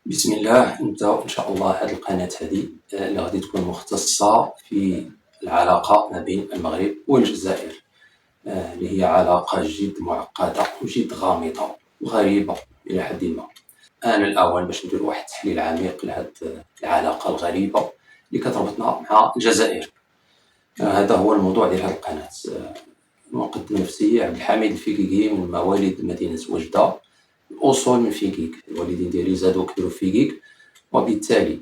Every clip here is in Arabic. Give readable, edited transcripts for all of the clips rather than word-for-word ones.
بسم الله. نبداو ان شاء الله هذه القناه هذه اللي غادي تكون مختصه في العلاقه ما بين المغرب والجزائر، اللي هي علاقه جد معقده وجد غامضه وغريبه الى حد ما. انا الاول باش ندير واحد التحليل عميق لهذه العلاقه الغريبه اللي كتربطنا مع الجزائر. هذا هو الموضوع ديال هذه القناه. المقدم نفسي عبد الحميد الفيكيكي، من مواليد مدينه وجده، الأصول من فيكيك. الوالدين ديالي زادو كبروا في فيكيك، وبالتالي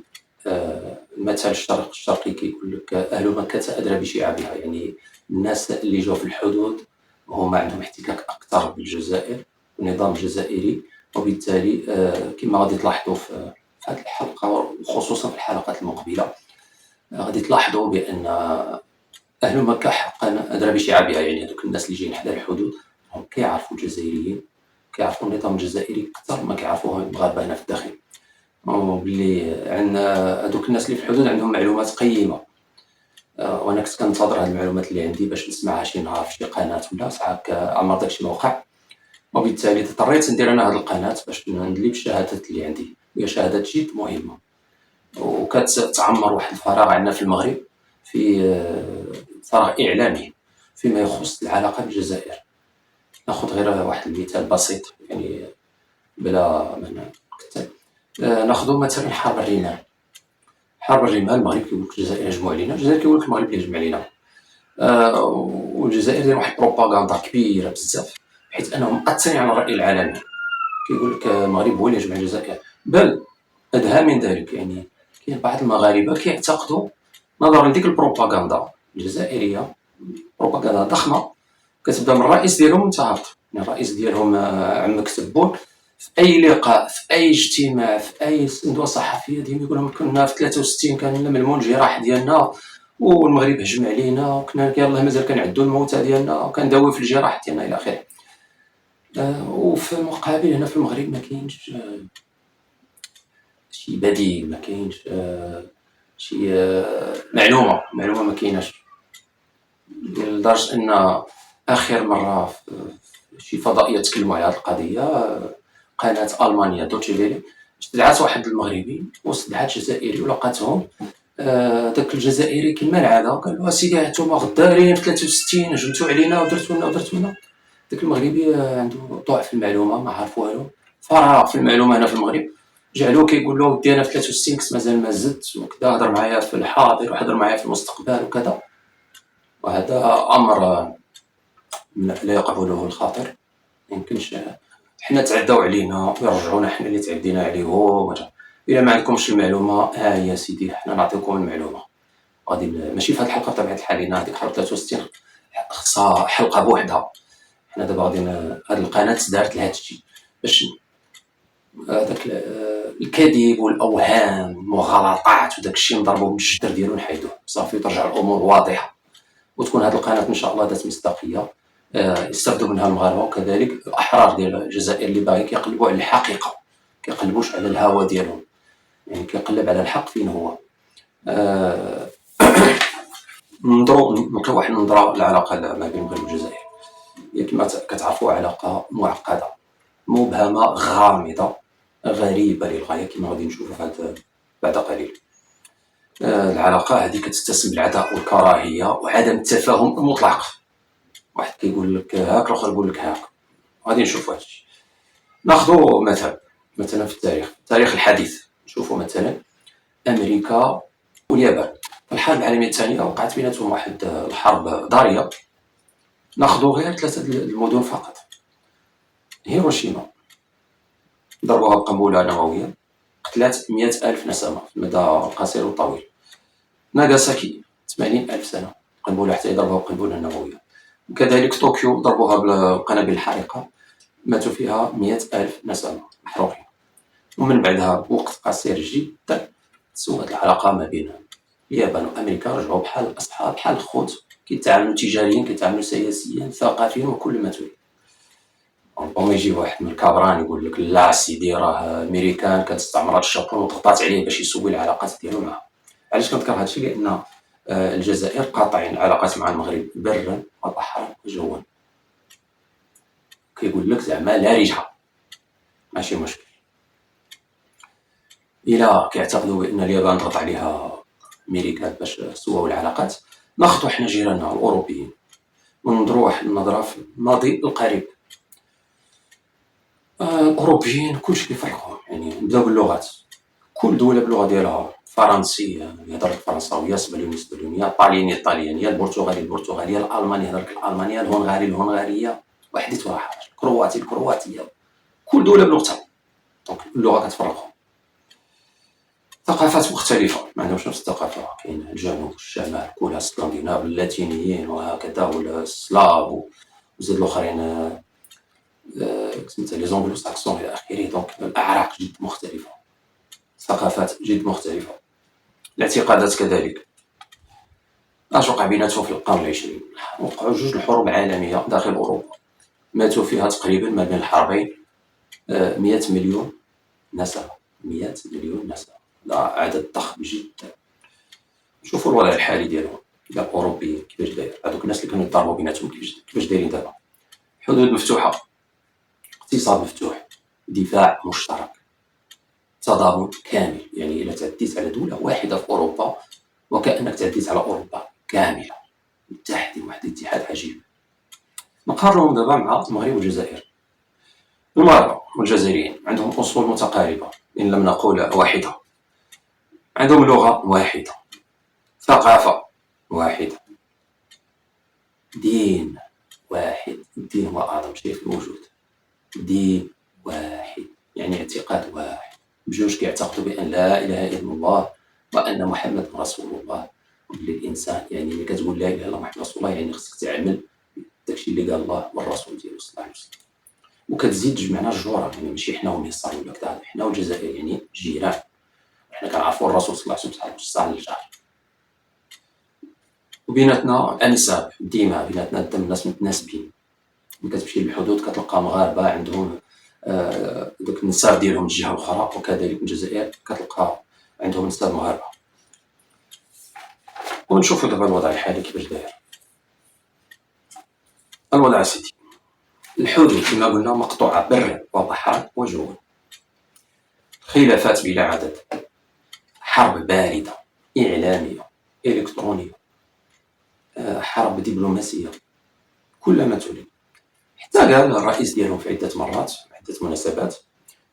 المثل الشرقي كيقول لك أهل مكة أدرى بشعابها، يعني الناس اللي جاو في الحدود هما عندهم احتكاك أكثر بالجزائر والنظام الجزائري. وبالتالي كما غادي تلاحظوا في هذه الحلقة وخصوصا في الحلقات المقبلة، غادي تلاحظوا بأن أهل مكة حقا أدرى بشعابها، يعني هذوك الناس اللي جايين حدا الحدود هم كيعرفوا الجزائريين، كيعرفوا النظام الجزائري أكثر ما كيعرفوه المغاربة هنا في الداخل، وباللي عندنا هذوك الناس اللي في الحدود عندهم معلومات قيمة. وانا كنت كنتظر هاد المعلومات اللي عندي باش نسمعها شي نهار في شي قناة ولا ساعات عمر داكشي ما وقع، وبالتالي اضطريت ندير انا هاد القناة باش ندلي بالشهادات اللي عندي، وهي شهادات جد مهمة وكتعمر واحد الفراغ عندنا في المغرب، في فراغ إعلامي فيما يخص العلاقة بالجزائر. ناخذ غير واحد المثال بسيط يعني بلا ما نكتب. ناخذ مثلا حرب الرمال. حرب الرمال المغرب كيقول لك الجزائر هجموا علينا، الجزائر كيقول لك المغرب اللي هجم علينا. والجزائر دايره واحد البروباغندا كبيره بزاف حيت انهم مأثرين على الرأي العالمي، كيقول لك المغرب هو اللي هجم على الجزائر. بل أدهى من ذلك، يعني كاين بعض المغاربه كيعتقدوا نظرا لديك البروباغندا الجزائريه، بروباغندا ضخمه كتبدا من الرئيس ديالهم وانت هابط، يعني الرئيس ديالهم عمك تبون في اي لقاء، في اي اجتماع، في اي ندوه صحفيه ديما يقول لهم كنا في 63 كان ملمون الجراح ديالنا والمغرب هجم علينا، وكنا يلاه مازال كنعدوا الموتى ديالنا وكنداويو في الجراح ديالنا الى اخره. وفي المقابل هنا في المغرب ما كاينش شي بديل، ما كاينش شي معلومه ما كايناش، لدرجه ان اخر مره في شي فضائيه تكلموا على هذه القضيه، قناه المانيا دوتشي فيلي استدعات واحد المغربي واستدعات جزائري ولقاتهم. داك الجزائري كما العاده قال له اسيدي هانتوما غدارين في 63 هجمتوا علينا ودرتوا لنا ودرتوا لنا. داك المغربي عنده ضعف في المعلومه، ما عارف والو، فراغ في المعلومه هنا في المغرب. جعلو كيقول له ودي انا في 63 كنت مازال ما زدت وكذا، هضر معايا في الحاضر وهضر معايا في المستقبل وكذا. وهذا امر لا يقبله الخاطر. يمكنش حنا تعداو علينا ويرجعونا حنا اللي تعدينا عليهم. الا ما عندكمش المعلومه يا سيدي حنا نعطيكم المعلومه. غادي ماشي في هذه الحلقه بطبيعه الحال، لان هذيك حلقه 63 خصها حلقه بوحدها. حنا دابا غادي هذه القناه دارت لهذا الشيء باش داك الكذب والاوهام والمغالطات وداك الشيء نضربوه بالجدر ديالو نحيدوه صافي، ترجع الامور واضحه وتكون هذه القناه ان شاء الله ذات مصداقيه يستافدوا منها المغاربه، وكذلك الاحرار ديال الجزائر اللي باغي كيقلبوا على الحقيقه، كيقلبوش على الهوى ديالهم، يعني كيقلب على الحق فين هو. نضروا واحد النظره العلاقه ما بين المغرب والجزائر. كما كتعرفوا علاقه معقده مبهمه غامضه غريبه للغايه كما غادي نشوفوا بعد قليل. العلاقه هذه كتتسم بالعداء والكراهيه وعدم التفاهم المطلق، واحد كيقول لك هاك الاخر يقول لك هاك. غادي نشوفوا هذا الشيء. ناخذ مثلا في التاريخ الحديث، نشوفوا مثلا امريكا واليابان. الحرب العالميه الثانيه وقعت بيناتهم واحد الحرب ضاريه. ناخذ غير 3 المدن فقط. هيروشيما ضربوها بقنبله نوويه قتلت 100,000 نسمه في المدى القصير والطويل. ناغاساكي 80,000 سنه قنبله حتى يضربوها بقنبله نوويه. وكذلك طوكيو ضربوها بالقنابل الحارقه ماتوا فيها 100,000 نسمه محروقين. ومن بعدها بوقت قصير جدا تسوت العلاقه ما بين اليابان وامريكا، رجعوا بحال الاصحاب بحال الخوت، كيتعاملوا تجاريا كيتعاملوا سياسيا ثقافيا وكل ما تريد. ربما يجي واحد من الكابران يقول لك لا سيدي راه امريكان كتستعمر الشابون وضغطات عليه باش يسوي العلاقات ديالو معها. علاش كنذكر هذا الشيء؟ لان الجزائر قاطعين العلاقات مع المغرب برا وبحرا وجوا. كيقول لك زعما لا رجعه ماشي مشكل. الى كيعتقدوا بان اليابان ضغط عليها امريكا باش سواو العلاقات، ناخذوا حنا جيراننا الاوروبيين وننظروا واحد النظره في الماضي القريب. الاوروبيين كلشي كيفرقهم، يعني نبداو باللغات، كل دوله باللغه ديالها، فرنسي يهضر الفرنساويه، الاسبانيونيه، الطاليانيه، البرتغاليه، الالماني يهضر الالمانيه، الهنغاريه، وحديت ولا حرج، الكرواتيه، كل دوله بلغتها. دونك اللغه كتفرقهم. ثقافات مختلفه، ما عندهمش نفس الثقافه، كاين الجنوب والشمال، كلها اسكندناف، اللاتينيين وهكذا، ولا السلاف وزيد الاخرين سميتها لي زونغلو ساكسون الى اخره. دونك الاعراق جد مختلفه، ثقافات جد مختلفه، الاعتقادات كذلك. اش وقع بيناتهم في القرن العشرين؟ وقعوا جوج الحروب عالميه داخل اوروبا، ماتوا فيها تقريبا ما بين الحربين 100 مليون نسمه. 100 مليون نسمه، لا عدد ضخم جدا. شوفوا الوضع الحالي ديالهم ديال الاوروبيين كيفاش داير، هذوك الناس اللي كانوا يضربوا بيناتهم كيفاش دايرين دابا؟ حدود مفتوحه، اقتصاد مفتوح، دفاع مشترك، تضامن كامل. يعني الا تعديت على دوله واحده في اوروبا وكانك تعديت على اوروبا كامله، متحدين واحد الاتحاد عجيب. نقارنهم دابا مع المغرب والجزائر. المغاربه والجزائريين عندهم اصول متقاربه ان لم نقول واحده، عندهم لغه واحده، ثقافه واحده، دين واحد. الدين هو اعظم شيء في الوجود، دين واحد يعني اعتقاد واحد، بجوج كيعتقدوا بان لا اله الا الله وان محمد رسول الله. وباللي الانسان يعني ملي كتقول لا اله الا الله محمد رسول الله يعني خصك تعمل داكشي اللي قال الله والرسول ديالو صلى الله عليه وسلم. وكتزيد تجمعنا الجوره، يعني ماشي حنا ومصر ولا كذا، حنا والجزائر يعني جيران، حنا كنعرفوا الرسول صلى الله عليه وسلم بصح الجار. وبيناتنا الانساب، الدماء بيناتنا، الدم، الناس متناسبين. ملي كتمشي للحدود كتلقى مغاربه عندهم دوك النساب ديالهم الجهه الاخرى، وكذلك الجزائر كتلقى عندهم نساب مغاربه. ونشوفوا دابا الوضع الحالي كيفاش داير. الوضع سيدي، الحدود كما قلنا مقطوعه برا وبحرا وجوا، خلافات بلا عدد، حرب بارده اعلاميه الكترونيه، حرب دبلوماسيه، كل ما تولي. حتى قال الرئيس ديالهم في عده مرات في عده مناسبات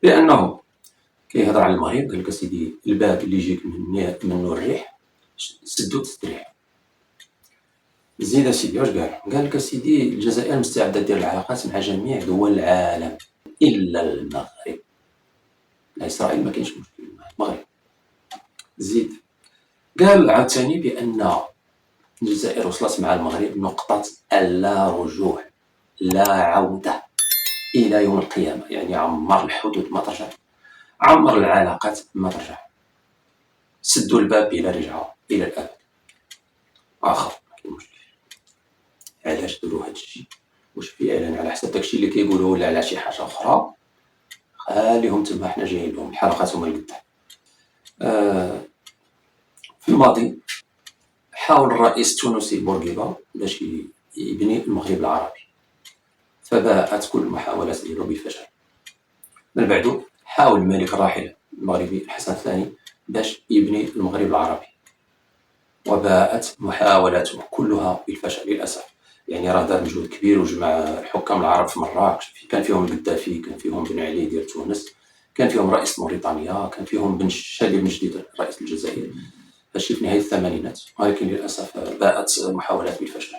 بانه كيهضر على المغرب، قال لك سيدي الباب اللي يجيك منه الريح سدو تستريح. زيد سيدي واش قال لك سيدي الجزائر مستعده دير العلاقات مع جميع دول العالم الا المغرب. لا اسرائيل ما كاينش مشكل مع المغرب. زيد قال عاوتاني بان الجزائر وصلت مع المغرب نقطه اللا رجوع، لا عوده الى يوم القيامه. يعني عمر الحدود ما ترجع، عمر العلاقات ما ترجع، سدوا الباب بلا رجعه الى الابد. اخر ما كاين مشكل. علاش داروا هذا الشيء؟ واش في اعلان على حسب داكشي اللي كيقولوا ولا على شي حاجه اخرى؟ خليهم تما، حنا جايين لهم، الحلقات هما اللي في الماضي حاول الرئيس التونسي بورقيبه باش يبني المغرب العربي، فباءت كل المحاولات ديالو بالفشل. من بعده حاول الملك الراحل المغربي الحسن الثاني باش يبني المغرب العربي، وباءت محاولاته كلها بالفشل للاسف. يعني راه دار مجهود كبير وجمع الحكام العرب في مراكش، كان فيهم القذافي، كان فيهم بن علي ديال تونس، كان فيهم رئيس موريتانيا، كان فيهم بن شادي بن جديد رئيس الجزائر، هادشي في نهايه الثمانينات. ولكن للاسف باءت محاولات بالفشل.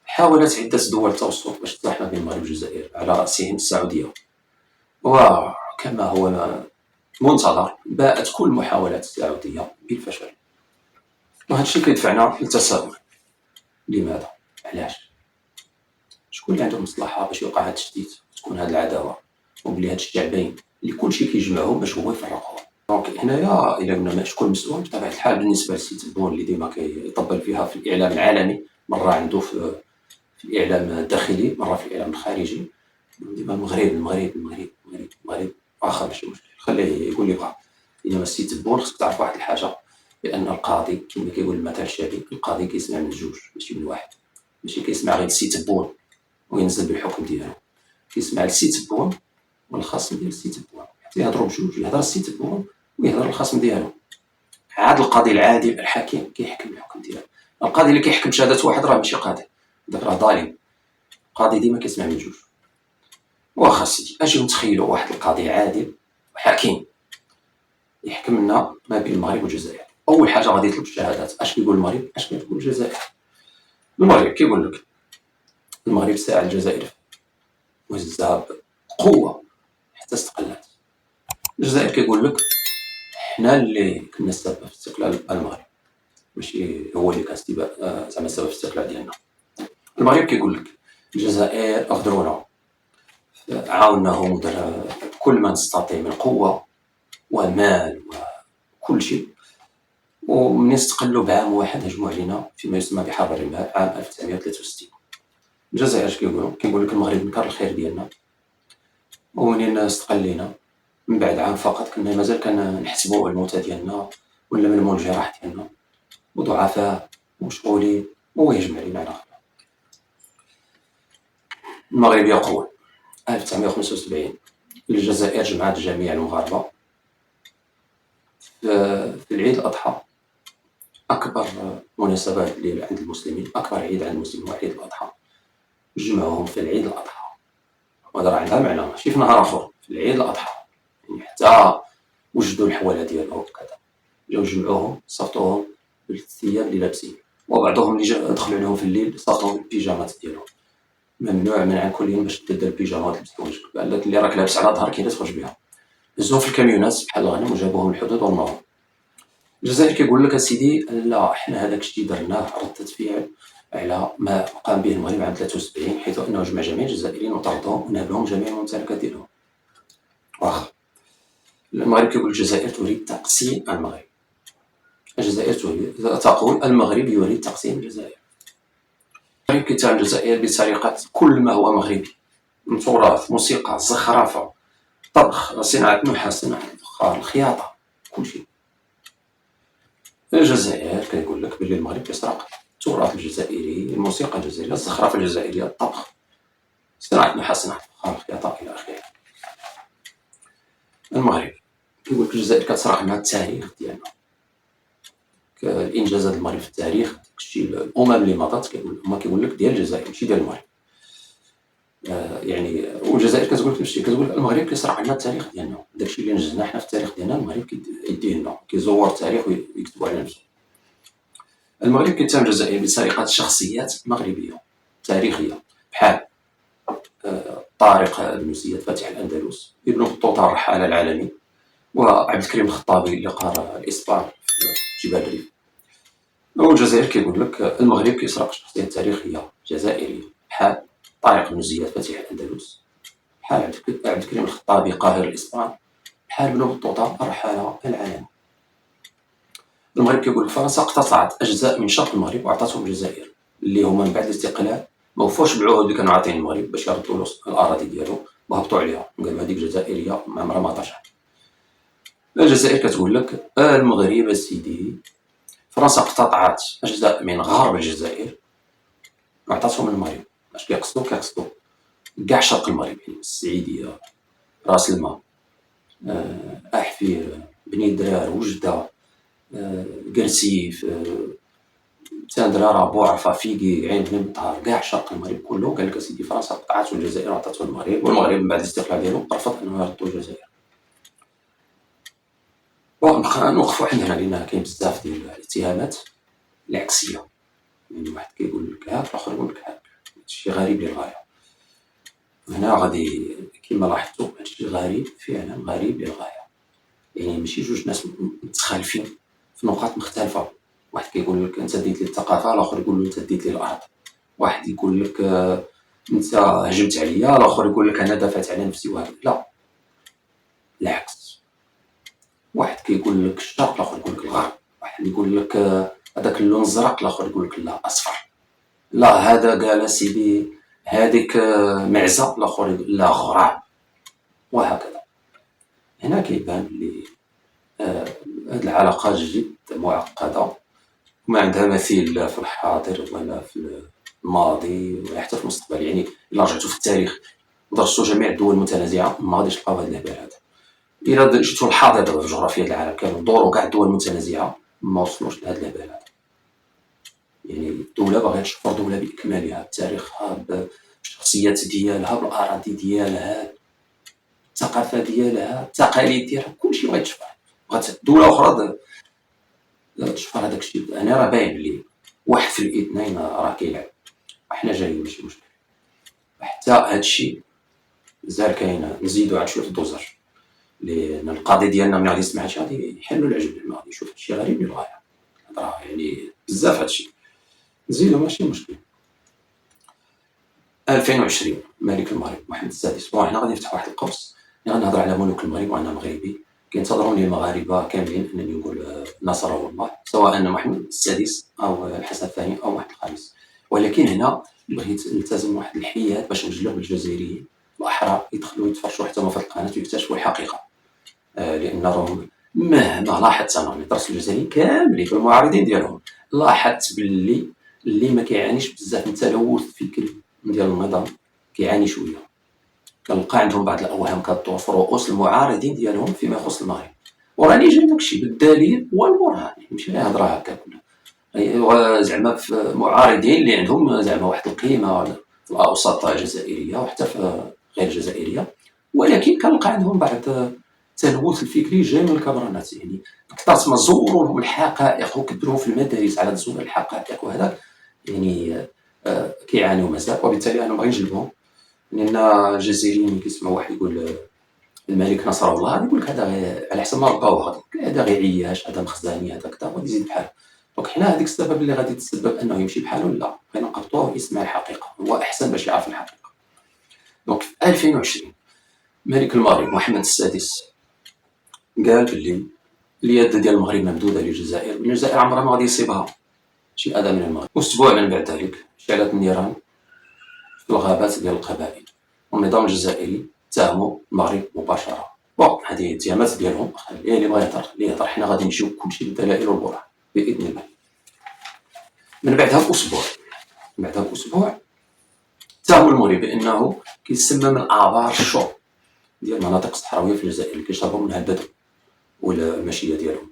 حاولت عده دول التوسط باش تصلح ما بين المغرب والجزائر، على راسهم السعوديه، وكما هو منتظر باءت كل محاولات السعوديه بالفشل. وهذا الشيء كيدفعنا للتساؤل، لماذا؟ علاش؟ شكون اللي عنده مصلحه باش يوقع هذا التشتيت، تكون هذه العداوه، وبلي هاد الشعبين اللي كلشي كيجمعهم باش هو يفرقهم؟ دونك هنايا الى قلنا شكون مسؤول، بطبيعه الحال بالنسبه للسي تبون اللي ديما كيطبل فيها في الاعلام العالمي، مره عنده في الاعلام الداخلي، مره في الاعلام الخارجي، ديما المغرب واخا ماشي مشكل، خليه يقول اللي بغا. انما السي تبون خصك تعرف واحد الحاجه، بان القاضي كما كيقول المثل الشعبي، القاضي كيسمع من جوج ماشي من واحد. ماشي كيسمع غير السي تبون وينزل بالحكم ديالو، كيسمع السي تبون والخصم ديال السي تبون، تيهضروا بجوج، يهضر السيد ويهضر الخصم ديالو. عاد القاضي العادل الحكيم كيحكم الحكم ديالو. القاضي اللي كيحكم بشهادة واحد راه ماشي قاضي، داك راه ظالم. القاضي ديما كيسمع من جوج. واخا سيدي اجيو نتخيلوا واحد القاضي عادل وحكيم يحكم لنا ما بين المغرب والجزائر. اول حاجه غادي يطلب الشهادات. اش كيقول المغرب، اش كتقول الجزائر؟ المغرب كيقول لك المغرب ساعد الجزائر وهزها بقوه حتى استقلت. الجزائر كيقول لك حنا اللي كنا السبب في استقلال المغرب، ماشي هو اللي كان زعما السبب في الاستقلال ديالنا. المغرب كيقول لك الجزائر غدرونا، عاوناهم ودار كل ما نستطيع من قوه ومال وكل شيء، ومن استقلوا بعام واحد هجموا علينا فيما يسمى بحرب الرمال عام 1963. الجزائر اش كيقول لك المغرب نكر الخير ديالنا، ومنين استقلينا من بعد عام فقط كنا مازال كنحسبوا الموتى ديالنا ولا نلموا الجراح ديالنا وضعفاء ومشغولين ويهجم علينا على خير. المغرب يقول 1975 الجزائر جمعت جميع المغاربه في العيد الأضحى، أكبر مناسبة عند المسلمين، أكبر عيد عند المسلمين هو عيد الأضحى. جمعوهم في العيد الأضحى، وهذا راه عندها معنى، ماشي في نهار آخر، في العيد الأضحى، يعني حتى وجدوا الحوالة ديالهم وكذا، جاو جمعوهم صيفطوهم بالثياب اللي لابسين، وبعضهم اللي دخلوا عليهم في الليل صيفطوهم بالبيجامات ديالهم. ممنوع منعا كليا باش تبدل البيجامات اللي تزوجك، قال لك اللي راك لابس على ظهرك لا تخرج بها. هزوهم في الكاميونات بحال الغنم وجابوهم الحدود ورماهم. الجزائر كيقول لك اسيدي لا، حنا هذاك الشيء درناه ردة فعل على ما قام به المغرب عام 73، حيث انه جمع جميع الجزائريين وطردهم ونهبهم جميع الممتلكات ديالهم. واخا المغرب كيقول الجزائر تريد تقسيم المغرب، الجزائر تقول المغرب يريد تقسيم الجزائر. المغرب كيتهم الجزائر بسرقة كل ما هو مغربي من تراث، موسيقى، زخرفة، طبخ، صناعة نحاس، صناعة الفخار، الخياطة، كل شيء. الجزائر كيقول لك بلي المغرب كيسرق التراث الجزائري، الموسيقى الجزائرية، الزخرفة الجزائرية، الطبخ، صناعة النحاس، صناعة الفخار، الخياطة إلى آخره. المغرب كيقول لك الجزائر كتسرق لنا التاريخ ديالنا، الإنجازات المغرب في التاريخ، داكشي الأمم اللي مضت كيقول لك ديال الجزائر ماشي ديال المغرب. يعني والجزائر كتقول لك نفس الشيء، كتقول المغرب كيسرق لنا التاريخ ديالنا، داكشي اللي نجزنا حنا في التاريخ ديالنا المغرب كيديه لنا، كيزور التاريخ ويكتبوا على نفسه. المغرب كيتهم الجزائر بسرقة شخصيات مغربية تاريخية بحال طارق بن زياد فاتح الأندلس، ابن بطوطة الرحالة العالمي، وعبد الكريم الخطابي اللي قار الإسبان في جبال الريف. والجزائر كيقول لك المغرب كيسرق شخصيات تاريخية جزائرية بحال طارق بن زياد فاتح الأندلس، بحال عبد الكريم الخطابي قاهر الإسبان، بحال ابن بطوطة الرحالة العالمي. المغرب كيقول لك فرنسا اقتطعت أجزاء من شرق المغرب وعطاتهم الجزائر، اللي هما من بعد الاستقلال ما وفوش بالعهود اللي كانوا عاطين المغرب باش يردوا له الأراضي ديالو، وهبطوا عليها قالوا هذيك جزائرية ما عمرها ما طاشت. الجزائر كتقول لك المغرب السيدي فرنسا اقتطعت أجزاء من غرب الجزائر وعطاتهم المغرب. اش كيقصدوا كاع شرق المغرب، يعني السعيدية، راس الماء، أحفير، بني درار، وجدة، قرسيف، تندرارة، بوعرفة، فيقي، عين بن مطهر، كاع شرق المغرب كله. قال لك اسيدي فرنسا قطعته الجزائر وعطاتو المغرب، والمغرب من بعد الاستقلال ديالو رفض انه يردو الجزائر. نوقفوا عندنا لان كاين بزاف ديال الاتهامات العكسيه، يعني واحد كيقول لك هاك الاخر يقول لك هاك، هادشي غريب للغايه. هنا غادي كما لاحظتوا هادشي غريب فعلا، غريب للغايه، يعني ماشي جوج ناس متخالفين في نقاط مختلفه. واحد كيقول لك انت ديت لي الثقافه، الاخر يقول له انت ديت لي الارض. واحد يقول لك انت هجمت عليا، الاخر يقول لك انا دافعت على نفسي وهكذا. لا، العكس، واحد كيقول لك الشرق، الاخر يقول لك الغرب. واحد يقول لك هذاك اللون الزرق، الاخر يقول لك لا اصفر. لا هذا قال سيدي هذيك معزه، الاخر يقول لا غراب، وهكذا. هنا كيبان لي هذه العلاقات جد معقده، ما عندها مثيل في الحاضر ولا في الماضي ولا حتى في المستقبل. يعني الا رجعتوا في التاريخ ودرستوا جميع الدول المتنازعه ما غاديش تلقاو هذا الهبال هذا. إلا جيتو للحاضر دابا في جغرافيا العالم كندورو كاع الدول المتنازعة ما وصلوش لهاد الليفل هذا. يعني الدولة باغية تشفر دولة بإكمالها، بتاريخها، بالشخصيات ديالها، بالأراضي ديالها، الثقافة ديالها، التقاليد ديالها، كلشي بغا يتشفر. بغات دولة أخرى تشفر هداك الشيء. أنا راه باين لي واحد في الاثنين راه كيلعب، حنا جايين ماشي مشكل. حتى هادشي مازال كاين نزيدو عاد شوية في الدوزاج، لأن القاضي ديالنا ملي غادي يسمع هادشي غادي يحلو العجب، زعما غادي يشوف هادشي غريب للغاية، راه يعني بزاف هادشي. نزيدو ماشي مشكل. 2020 ملك المغرب محمد السادس. بون هنا غادي نفتح واحد القوس، غنهضر على ملوك المغرب وأنا مغربي. كينتظروني المغاربة كاملين أنني نقول نصره الله، سواء محمد السادس أو الحسن الثاني أو محمد الخامس. ولكن هنا بغيت نلتزم واحد الحياد باش نجلب الجزائريين الأحرار يدخلوا يتفرجوا حتى هما في القناة ويكتشفوا الحقيقة. لأن راهم مهما لاحظت أنا درست الجزائريين كاملين بالمعارضين ديالهم، لاحظت باللي اللي ما كيعانيش بزاف من تلوث فكري ديال النظام كيعاني شويه. كنلقى عندهم بعض الاوهام كدور في رؤوس المعارضين ديالهم فيما يخص المغرب، وراني جايب داكشي بالدليل والبرهان، ماشي هضره هكا كلها. زعما في معارضين اللي عندهم زعما واحد القيمه في الاوساط الجزائريه وحتى في غير الجزائريه، ولكن كنلقى عندهم بعض التلوث الفكري جاي من الكبرانات. يعني اكثر ما زوروا لهم الحقائق وكدروهم في المدارس على تزوير الحقائق وهذا، يعني كيعانيو مازال. وبالتالي انا بغي نجلبهم، لان الجزائريين كيسمعوا واحد يقول الملك نصر الله، غادي يقول لك هذا على حسب ما رباوه، هذا غير عياش، هذا مخزاني، هذا كذا، غادي يزيد بحاله. دونك حنا هذيك السبب اللي غادي تسبب انه يمشي بحاله، لا بغينا نقبطوه يسمع الحقيقه، هو احسن باش يعرف الحقيقه. دونك في 2020 ملك المغرب محمد السادس قال باللي اليد ديال المغرب ممدوده للجزائر، الجزائر عمرها ما غادي يصيبها شي اذى من المغرب. اسبوع من بعد ذلك اشتعلت النيران في الغابات ديال القبائل، والنظام الجزائري اتهموا المغرب مباشره. بون هذه اتهامات ديالهم، اللي بغى يهضر اللي يهضر، حنا غادي نجيو كلشي بالدلائل والبرهان باذن الله. من بعدها باسبوع اتهموا المغرب بانه كيسمم الابار الشرب ديال المناطق الصحراويه في الجزائر اللي كيشربوا منها البدو والماشيه ديالهم.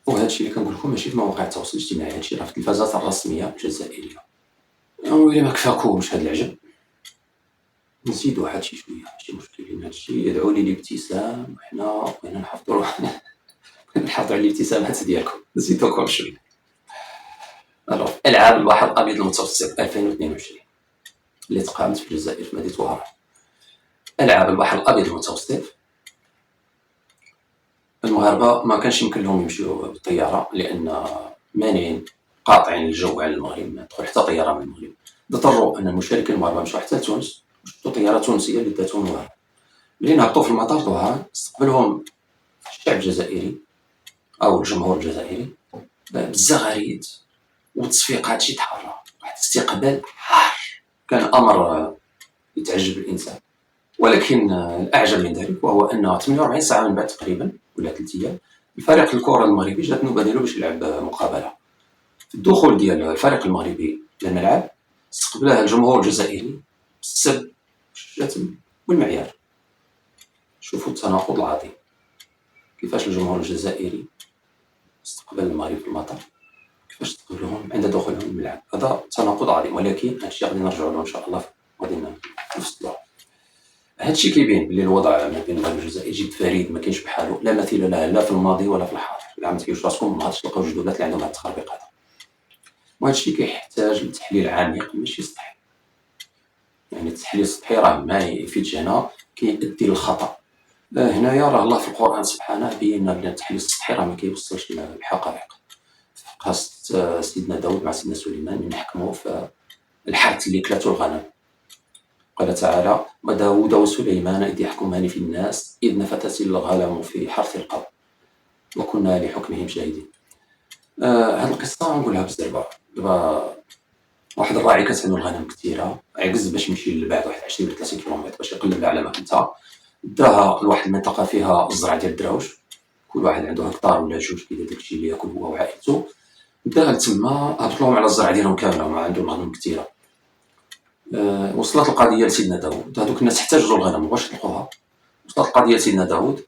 وهذا الشيء اللي كنقول لكم ماشي في مواقع التواصل الاجتماعي، هذا الشيء راه في التلفازات الرسميه الجزائريه. وإلا ما كفاكمش هذا العجب نزيدو واحد شي شويه، ماشي مشكل. هذا الشيء يدعو لي الابتسام، وحنا بغينا نحافظوا على الابتسامات ديالكم، نزيدوكم شويه. العاب البحر الابيض المتوسط 2022 اللي تقامت في الجزائر في مدينه وهران. العاب البحر الابيض المتوسط، المغاربه ما كانش يمكن لهم يمشيو بالطياره لان مانعين قاطعين الجو على المغرب، ما تدخل حتى طياره من المغرب. اضطروا ان المشاركين المغاربه مشاو حتى لتونس، شفتوا طياره تونسيه اللي داتهم وهران. ملي هبطوا في المطار وهران استقبلهم الشعب الجزائري او الجمهور الجزائري بالزغاريد وتصفيقات شي تحرى، واحد استقبال حار، كان امر يتعجب الانسان. ولكن الاعجب من ذلك وهو ان 48 ساعه من بعد تقريبا ولا 3 ايام الفريق الكره المغربي جات نوبه ديالو باش يلعب مقابله. في الدخول ديال الفريق المغربي للملعب استقبله الجمهور الجزائري بالسب والشتم والمعيار. شوفوا التناقض العظيم، كيفاش الجمهور الجزائري استقبل المغرب في المطار، كيفاش استقبلوهم عند دخولهم الملعب. هذا تناقض عظيم، ولكن هادشي غادي نرجعوا له ان شاء الله، غادي نفصلوا. هادشي كيبين بلي الوضع ما بين المغرب والجزائر جد فريد، ما كاينش بحالو، لا مثيل له لا في الماضي ولا في الحاضر. لا ما تكيوش راسكم، ما غاديش تلقاو جدودات اللي عندهم هاد التخربيق هذا. وهذا الشيء كيحتاج لتحليل عميق ماشي سطحي. يعني التحليل السطحي راه ما يفيدش، هنا كيؤدي للخطا. هنايا راه الله في القران سبحانه بين بلي التحليل السطحي راه ما كيوصلش للحقائق. خاص سيدنا داود مع سيدنا سليمان يحكموا في الحرث اللي كلاتو الغنم. قال تعالى: وداود وسليمان إذ يحكمان في الناس إذ نفتت الغنم في حرث القوم وكنا لحكمهم شاهدين. هاد القصة نقولها بزربة. دابا واحد الراعي كانت عنده الغنم كثيرة، عجز باش يمشي لبعد واحد 20 ولا 30 كيلومتر باش يقلب على ماكلتها. داها لواحد المنطقة فيها الزرع ديال الدراوش، كل واحد عنده هكتار ولا جوج كيدير داكشي اللي ياكل هو وعائلته. داها لتما، هبط لهم على الزرع ديالهم كاملة، ما عندهم غنم كثيرة. وصلت القضيه لسيدنا داود، هذوك الناس احتاجوا الغنم، واش لقوها؟ وصلت القضيه سيدنا داود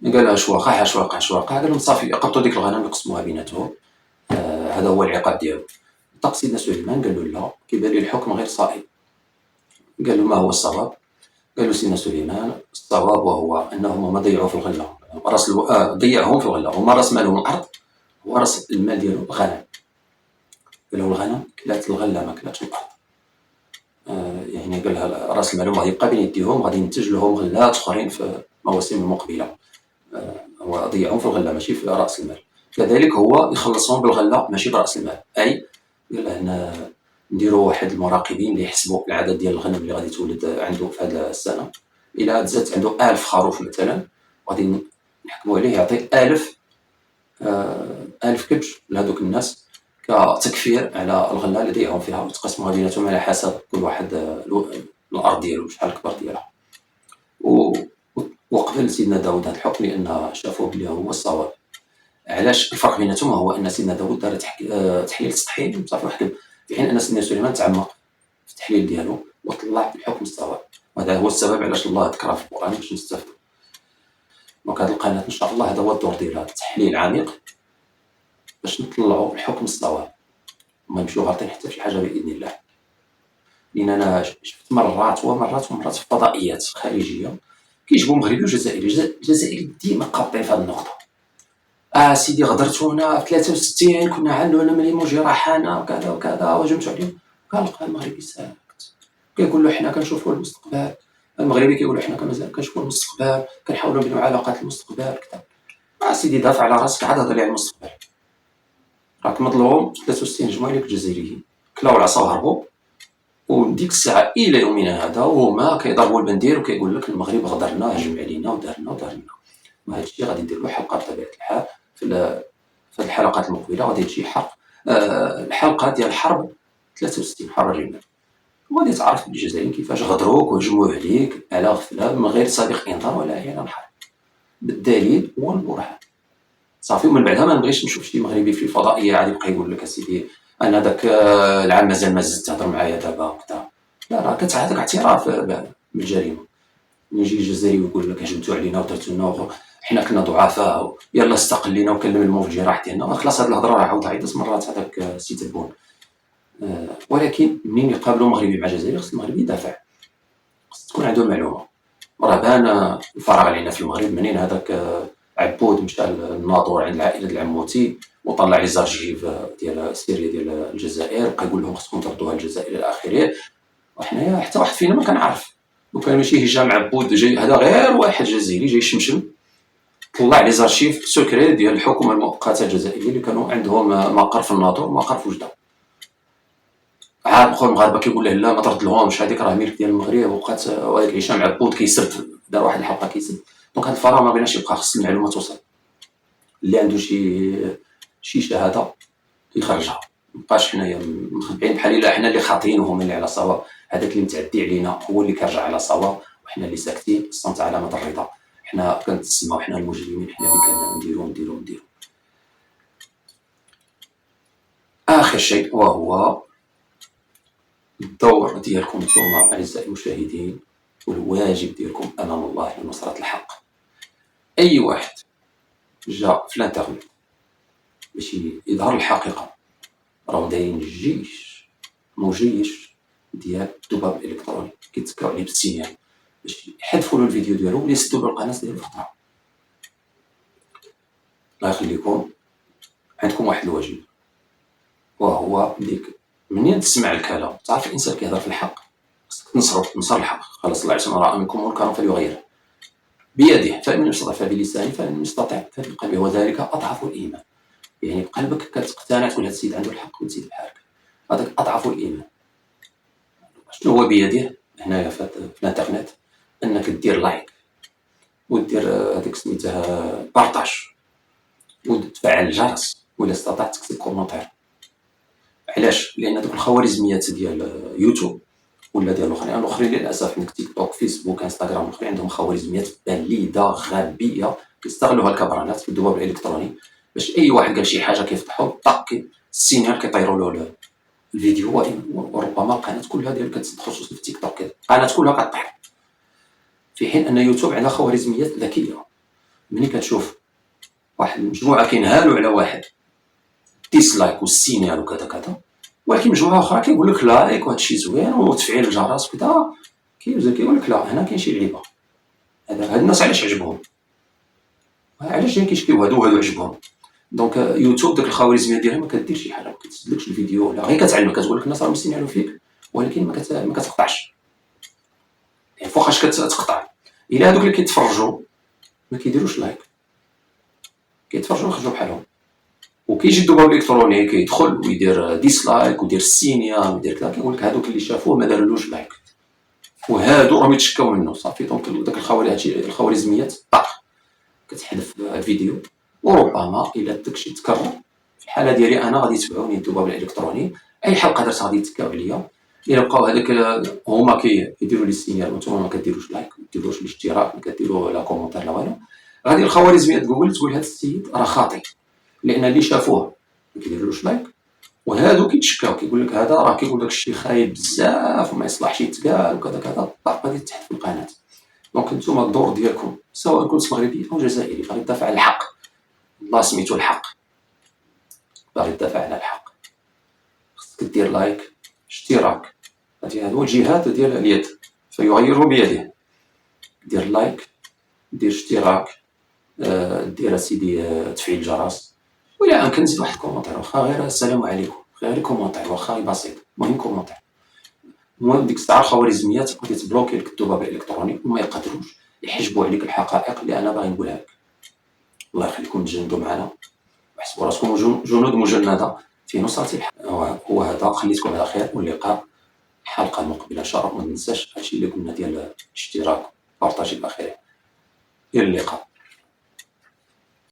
قال لها اش واقع اش واقع اش واقع، قال لهم صافي يقبطوا ديك الغنم يقسموها بيناتهم، هذا هو العقاب ديالو. طق سيدنا سليمان قال له لا، كيبان لي الحكم غير صائب. قال له ما هو الصواب؟ قال له سيدنا سليمان الصواب وهو انهم هما ضيعوا في الغله، ضيعهم في الغله، هما راس مالهم الارض وراس المال ديالو الغنم. قال له الغنم كلات الغله ما كلاتش الارض. يعني قال لها راس المال غادي يبقى بين يديهم، غادي ينتج لهم غلات اخرين في المواسم المقبله. هو ضيعهم في الغله ماشي في راس المال. كذلك هو يخلصهم بالغله ماشي براس المال. اي قال له هنا نديروا واحد المراقبين اللي يحسبوا العدد ديال الغنم اللي غادي تولد عنده في هذه السنه. الى تزاد عنده 1000 خروف مثلا غادي نحكموا عليه يعطي 1000 كبش لهذوك الناس كتكفير على الغله اللي ضيعهم فيها، وتقسموها بيناتهم على حسب كل واحد الارض ديالو شحال الكبر ديالها. وقبل سيدنا داود هذا الحكم لان شافوه بلي هو الصواب. علاش الفرق بيناتهم هو ان سيدنا داود دار تحليل سطحي صافي وحده، في حين ان سيدنا سليمان تعمق في التحليل ديالو وطلع بالحكم الصواب. وهذا هو السبب علاش الله ذكرها في القران باش نستافدوا. دونك هذه القناه ان شاء الله هذا هو الدور ديالها، التحليل عميق باش نطلعوا الحكم الصواب وما نمشيو غالطين حتى في شي حاجه باذن الله. لان انا شفت مرات ومرات ومرات في فضائيات خارجيه كيجيبوا مغربي وجزائري، الجزائري ديما قابطين في هذه النقطه. سيدي غدرتونا في 63 كنا عندنا مليون جراحانا وكذا وكذا وجمعتوا عليهم. كنلقى المغربي ساكت كيقول له حنا كنشوفوا المستقبل، المغربي كيقول له حنا مازال كنشوفوا المستقبل كنحاولوا نبنيو علاقات المستقبل كذا. سيدي دافع على راسك عاد هضر لي على المستقبل. راك مظلوم 63 جمهوريه الجزائريين كلاو العصا وهربوا، وديك الساعه الى يومنا هذا وهما كيضربوا البندير وكيقول لك المغرب غدرنا هجم علينا ودارنا. وهذا الشيء غادي ندير له حلقه بطبيعه الحال في الحلقات المقبله. غادي تجي الحلقه ديال الحرب 63 حرب الرمال، وغادي تعرف الجزائريين كيفاش غدروك وهجموا عليك على غفله من غير سابق انذار ولا اعلان حرب، بالدليل والبرهان. صافي. ومن بعدها ما نبغيش نشوف شي مغربي في الفضائيه عاد يبقى يقول لك اسيدي انا داك العام مازال ما زدت تهضر معايا دابا كذا. لا راه كتعطيك اعتراف بالجريمه. يجي الجزائري ويقول لك هجمتوا علينا ودرتوا لنا حنا كنا ضعفاء يلا استقل لينا وكلم الموت الجراح ديالنا. خلاص هاد الهضره راه عاود عيطت مرات هذاك السي تبون. ولكن منين يقابلوا مغربي مع جزائري خص المغربي يدافع، خص تكون عنده معلومه. راه بان الفراغ علينا في المغرب منين هذاك عبود مشى للناظور عند عائله العموتي وطلع لي زارجيف ديال السيريه ديال الجزائر وبقى يقول لهم خصكم تردوها للجزائر الى اخره. وحنايا حتى واحد فينا ما كنعرف، وكان ماشي هشام عبود جاي، هذا غير واحد جزائري جاي شمشم طلع لي زارشيف سكري ديال الحكومه المؤقته الجزائريه اللي كانوا عندهم مقر في الناظور ومقر في وجده. عاد بقاو المغاربه كيقول له لا ما ترد لهمش هذيك راه ملك ديال المغرب. وبقات هذاك هشام عبود كيسب، دار واحد الحلقه كيسب. دونك هاد الفراغ ما بيناش يبقى، خص المعلومه توصل. اللي عنده شي شهاده يخرجها، مابقاش حنايا مخبعين بحال الا حنا اللي خاطئين وهما اللي على صواب. هذاك اللي متعدي علينا هو اللي كيرجع على صواب، وحنا اللي ساكتين. الصمت علامه الرضا. حنا كنتسماو حنا المجرمين، حنا اللي كنديرو. اخر شيء وهو الدور ديالكم نتوما اعزائي المشاهدين والواجب ديالكم امام الله لنصره الحق. اي واحد جا في الانترنت باش يظهر الحقيقه راهم دايرين جيش ديال الذباب الالكتروني كيتسكروا عليه بالسينيال باش يحذفوا له الفيديو ديالو ويسدوا له القناه ديالو في خطره. الله يخليكم، عندكم واحد الواجب وهو ديك منين تسمع الكلام تعرف الانسان كيهضر في الحق خصك تنصر الحق. خلاص الله يعصم راه منكم منكرا فليغيره بيده فمن يستطع فبلسانه فمن يستطع فبقلبه وذلك اضعف الايمان. يعني بقلبك كتقتنع تقول هذا السيد عنده الحق وتزيد بحالك، هذاك اضعف الايمان. شنو هو بيده هنايا في الانترنت؟ انك دير لايك ودير هذيك سميتها بارطاج وتفعل الجرس، ولا استطعت تكتب كومونتير. علاش؟ لان دوك الخوارزميات ديال يوتيوب ولا ديال الاخرين للاسف عندك تيك توك فيسبوك انستغرام الاخرين عندهم خوارزميات بليده غبيه كيستغلوها الكبرانات في الذباب الالكتروني باش اي واحد قال شي حاجه كيفتحوا طاق السينيال كيطيروا له الفيديو. وربما القناه كلها ديال خصوصا في تيك توك القناه كلها كطيح. في حين ان يوتيوب عندها خوارزميات ذكيه. ملي كتشوف واحد المجموعه كينهالوا على واحد ديسلايك والسينيال وكذا كذا، ولكن مجموعه اخرى كيقول لك لايك وهذا الشيء زوين وتفعيل الجرس وكذا، كيقول لك لا هنا كاين شي لعيبه. هاد الناس علاش عجبهم؟ علاش جايين كيشكيو هادو عجبهم؟ دونك يوتيوب داك الخوارزميه ديالها ما كدير شي حاجه، ما كتسدلكش الفيديو ولا غير كتعلمك، كتقول لك الناس راهم يسينيالو فيك ولكن ما كتقطعش، يعني فوقاش كتقطع. الا هادوك اللي كيتفرجوا ما كيديروش لايك، كيتفرجوا يخرجوا بحالهم، وكيجي الذباب الالكتروني كيدخل ويدير ديسلايك ويدير سينيال ويدير كذا، كيقول لك هادوك اللي شافوه ما دارولوش لايك، وهادو راهم يتشكاو منه صافي. دونك داك الخوارزميات طاق كتحذف الفيديو، وربما الا داكشي تكرر في الحاله ديالي انا غادي يتبعوني الذباب الالكتروني، اي حلقه درت غادي يتكاو عليا. الا بقاو هذاك هما كيديروا لي السينيال وانتم ما كديروش لايك، ما كديروش الاشتراك، ما كديروا لا كومونتير لا والو، غادي الخوارزميات جوجل تقول هذا السيد راه خاطئ، لان اللي شافوه ما كيديرولوش لايك، وهادو كيتشكاو كيقول لك هذا راه كيقول داك الشيء خايب بزاف وما يصلحش يتقال وكذا كذا، طاق غادي تحت في القناه. دونك نتوما الدور ديالكم سواء كنت مغربي او جزائري باغي تدافع على الحق، الله سميتو الحق، باغي تدافع على الحق خصك دير لايك اشتراك، هذا هو الجهاد ديال اليد فيغيره بيده. دير لايك، دير اشتراك، دير اسيدي تفعيل الجرس، ولا امكن نزيد واحد كومونتير واخا غير السلام عليكم، غير كومونتير واخا بسيط، المهم كومونتير. المهم ديك الساعه الخوارزميات غادي تبلوكي لك الذباب الالكتروني وما يقدروش يحجبوا عليك الحقائق اللي انا باغي نقولها لك. الله يخليكم تجندوا معنا وحسبوا راسكم جنود مجنده في نصرة الحق. هو هذا، خليتكم على خير، واللقاء الحلقه المقبله ان شاء الله. ما تنساش هادشي اللي قلنا ديال الاشتراك، بارطاجي الاخير. الى اللقاء.